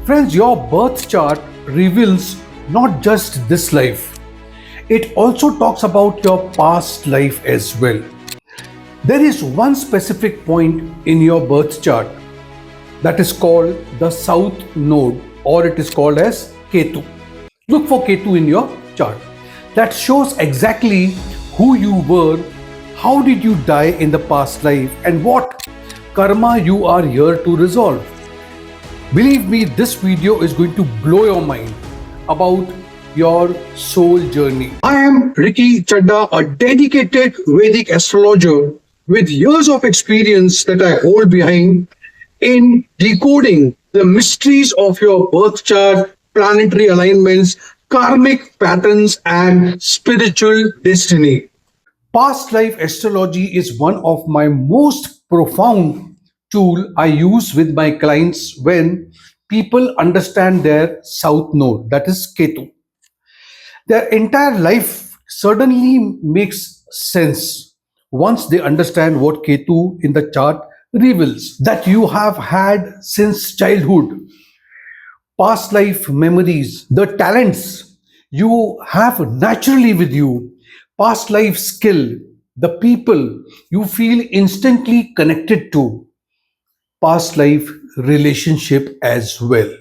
Friends, your birth chart reveals not just this life, it also talks about your past life as well. There is one specific point in your birth chart that is called the South Node, or it is called as Ketu. Look for Ketu in your chart. That shows exactly who you were, how did you die in the past life, and what karma you are here to resolve. Believe me, this video is going to blow your mind about your soul journey. I am Ricky Chadda, a dedicated Vedic astrologer with years of experience that I hold behind in decoding the mysteries of your birth chart, planetary alignments, karmic patterns, and spiritual destiny. Past life astrology is one of my most profound tool I use with my clients when people understand their south node, that is Ketu. Their entire life suddenly makes sense once they understand what Ketu in the chart reveals that you have had since childhood, past life memories, the talents you have naturally with you, past life skill, the people you feel instantly connected to, past life relationship as well.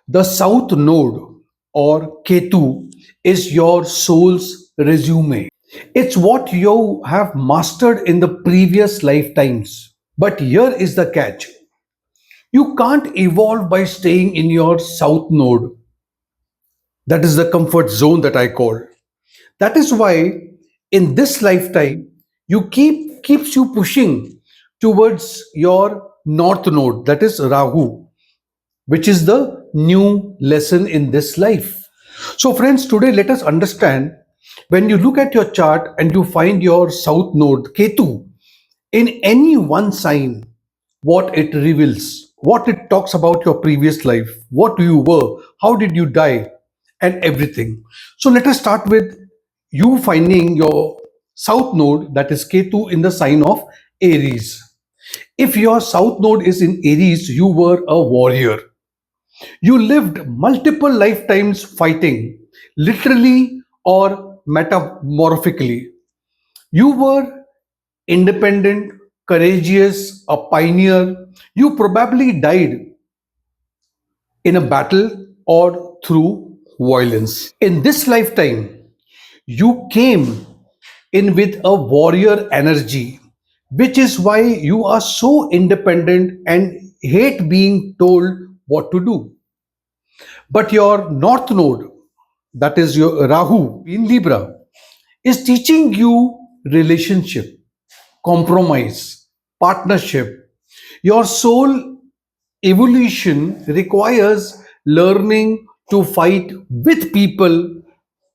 The South Node or Ketu is your soul's resume. It's what you have mastered in the previous lifetimes. But here is the catch: you can't evolve by staying in your South Node. That is the comfort zone that I call. That is why in this lifetime you keeps you pushing towards your North Node, that is Rahu, which is the new lesson in this life. So, friends, today let us understand when you look at your chart and you find your south node, Ketu, in any one sign, what it reveals, what it talks about your previous life, what you were, how did you die, and everything. So, let us start with you finding your south node, that is Ketu, in the sign of Aries. If your south node is in Aries, you were a warrior. You lived multiple lifetimes fighting, literally or metamorphically. You were independent, courageous, a pioneer. You probably died in a battle or through violence. In this lifetime, you came in with a warrior energy, which is why you are so independent and hate being told what to do. But your north node, that is your Rahu in Libra, is teaching you relationship, compromise, partnership. Your soul evolution requires learning to fight with people,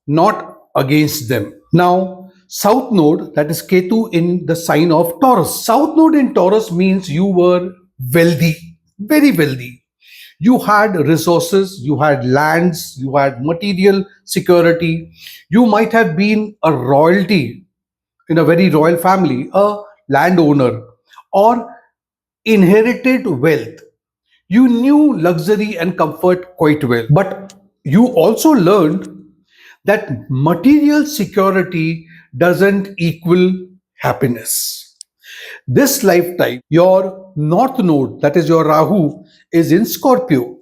not against them. Now, South Node, that is Ketu in the sign of Taurus. South Node in Taurus means you were wealthy, very wealthy. You had resources, you had lands, you had material security. You might have been a royalty in a very royal family, a landowner, or inherited wealth. You knew luxury and comfort quite well, but you also learned that material security doesn't equal happiness. This lifetime, your north node, that is your Rahu, is in Scorpio.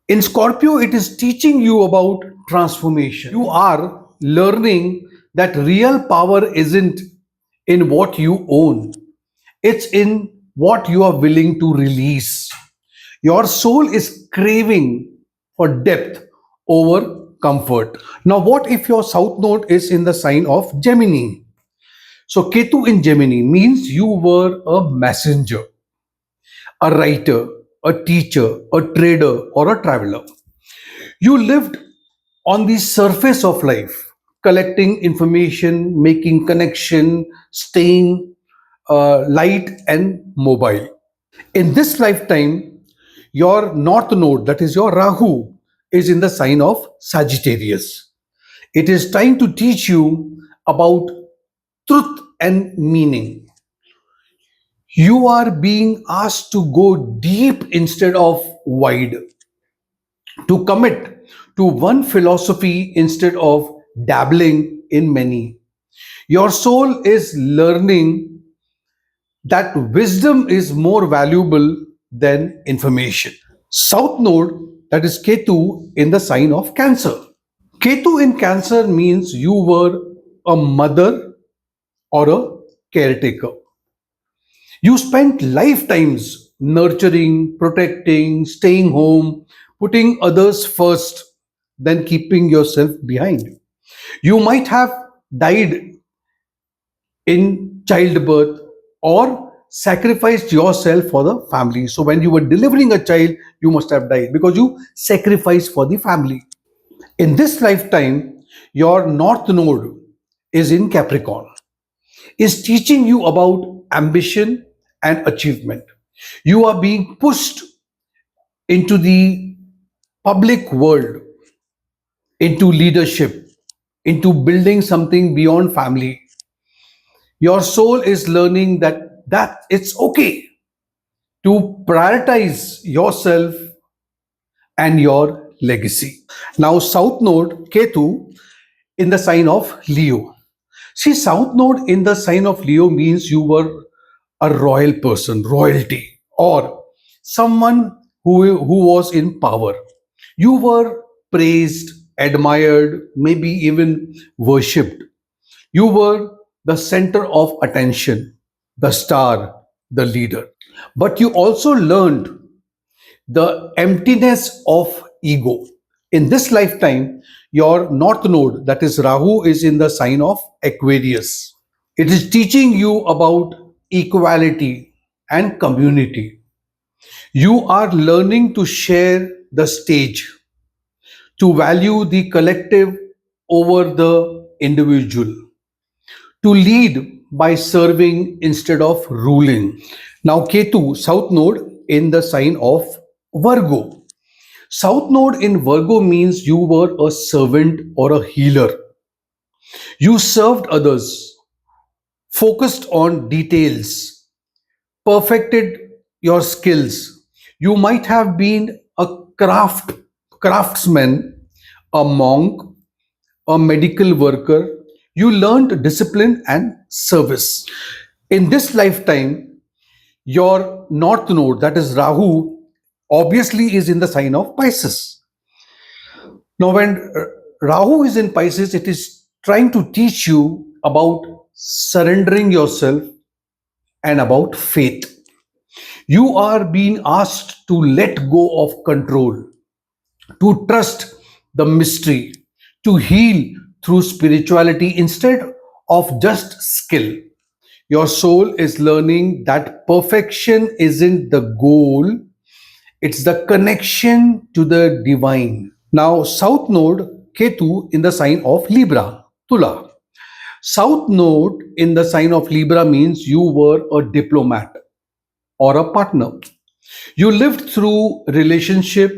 In Scorpio, it is teaching you about transformation. You are learning that real power isn't in what you own, it's in what you are willing to release. Your soul is craving for depth over comfort. Now, what if your south node is in the sign of Gemini? So, Ketu in Gemini means you were a messenger, a writer, a teacher, a trader, or a traveler. You lived on the surface of life, collecting information, making connection, staying light and mobile. In this lifetime, your north node, that is your Rahu, is in the sign of Sagittarius. It is trying to teach you about truth and meaning. You are being asked to go deep instead of wide, to commit to one philosophy instead of dabbling in many. Your soul is learning that wisdom is more valuable than information. South Node, that is Ketu in the sign of Cancer. Ketu in Cancer means you were a mother or a caretaker. You spent lifetimes nurturing, protecting, staying home, putting others first, then keeping yourself behind. You might have died in childbirth or sacrificed yourself for the family. So, when you were delivering a child, you must have died because you sacrificed for the family. In this lifetime, your North Node is in Capricorn, is teaching you about ambition and achievement. You are being pushed into the public world, into leadership, into building something beyond family. Your soul is learning that it's okay to prioritize yourself and your legacy. Now, South Node, Ketu, in the sign of Leo. See, South Node in the sign of Leo means you were a royal person, royalty, or someone who was in power. You were praised, admired, maybe even worshipped. You were the center of attention, the star, the leader. But you also learned the emptiness of ego. In this lifetime, your North Node, that is Rahu, is in the sign of Aquarius. It is teaching you about equality and community. You are learning to share the stage, to value the collective over the individual, to lead by serving instead of ruling. Now, Ketu, South Node in the sign of Virgo. South Node in Virgo means you were a servant or a healer. You served others, focused on details, perfected your skills. You might have been a craftsman, a monk, a medical worker. You learned discipline and service. In this lifetime, your North Node, that is Rahu, obviously is in the sign of Pisces. Now, when Rahu is in Pisces, it is trying to teach you about surrendering yourself and about faith. You are being asked to let go of control, to trust the mystery, to heal through spirituality instead of just skill. Your soul is learning that perfection isn't the goal, it's the connection to the divine. Now, South Node, Ketu in the sign of Libra, Tula. South Node in the sign of Libra means you were a diplomat or a partner. You lived through relationship,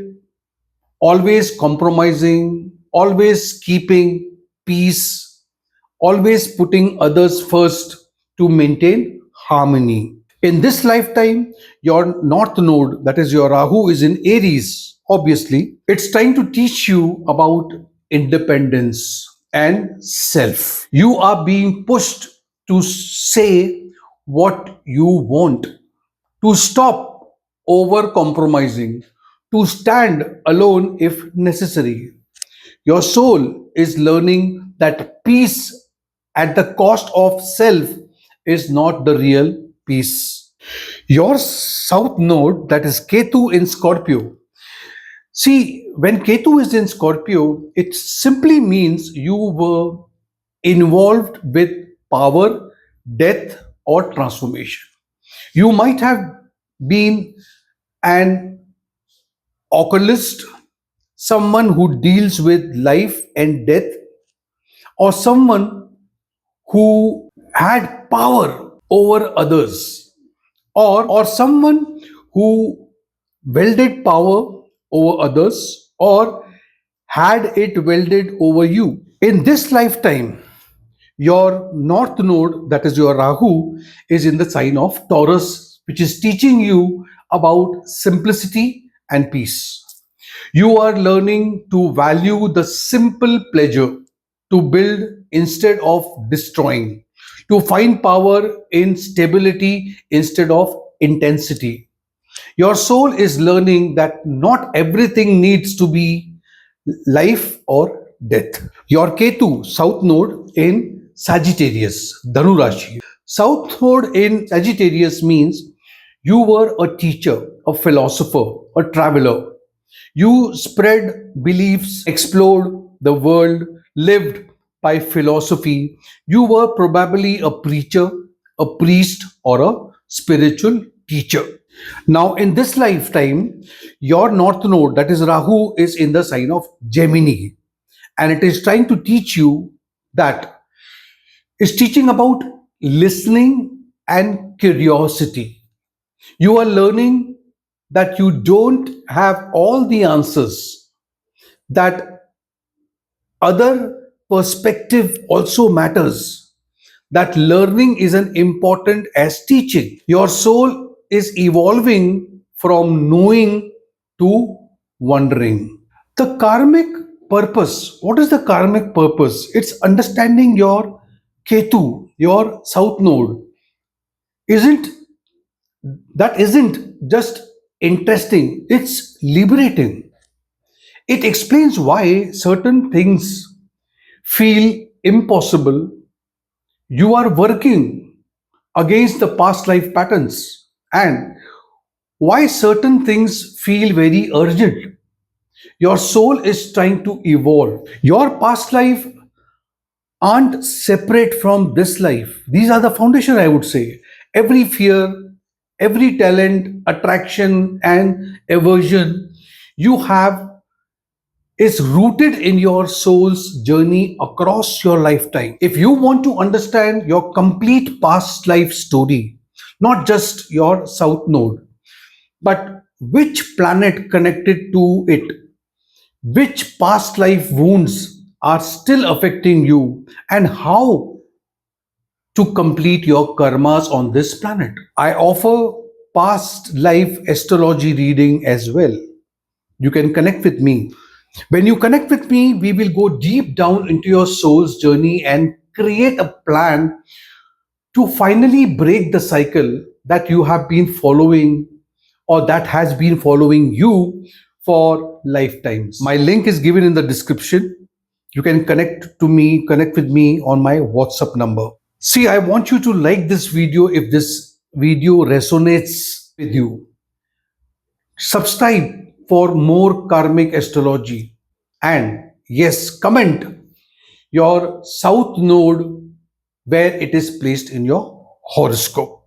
always compromising, always keeping peace, always putting others first to maintain harmony. In this lifetime, your North Node, that is your Rahu, is in Aries. Obviously, it's trying to teach you about independence and self. You are being pushed to say what you want, to stop over compromising, to stand alone if necessary. Your soul is learning that peace at the cost of self is not the real peace. Your south node, that is Ketu in Scorpio. See, when Ketu is in Scorpio, it simply means you were involved with power, death, or transformation. You might have been an occultist, someone who deals with life and death, or someone who had power over others, or someone who wielded power over others or had it wielded over you. In this lifetime, Your north node, that is your Rahu, is in the sign of Taurus, which is teaching you about simplicity and peace. You are learning to value the simple pleasure, to build instead of destroying, to find power in stability instead of intensity. Your soul is learning that not everything needs to be life or death. Your Ketu, South Node in Sagittarius, Dhanu Rashi. South Node in Sagittarius means you were a teacher, a philosopher, a traveler. You spread beliefs, explored the world, lived by philosophy. You were probably a preacher, a priest, or a spiritual teacher. Now, in this lifetime, your north node, that is Rahu, is in the sign of Gemini, and it is trying to teach you that it's teaching about listening and curiosity. You are learning that you don't have all the answers, that other perspective also matters, that learning is as important as teaching. Your soul is evolving from knowing to wondering. The karmic purpose, what is the karmic purpose? It's understanding your Ketu, your south node. Isn't that isn't just interesting, it's liberating. It explains why certain things feel impossible. You are working against the past life patterns, and why certain things feel very urgent. Your soul is trying to evolve. Your past life aren't separate from this life. These are the foundation, I would say. Every fear, every talent, attraction, and aversion you have is rooted in your soul's journey across your lifetime. If you want to understand your complete past life story, not just your south node, but which planet connected to it, which past life wounds are still affecting you, and how to complete your karmas on this planet. I offer past life astrology reading as well. You can connect with me. When you connect with me, we will go deep down into your soul's journey and create a plan to finally break the cycle that you have been following or that has been following you for lifetimes. My link is given in the description. You can connect with me on my WhatsApp number. See, I want you to like this video if this video resonates with you. Subscribe for more karmic astrology. And yes, comment your south node where it is placed in your horoscope.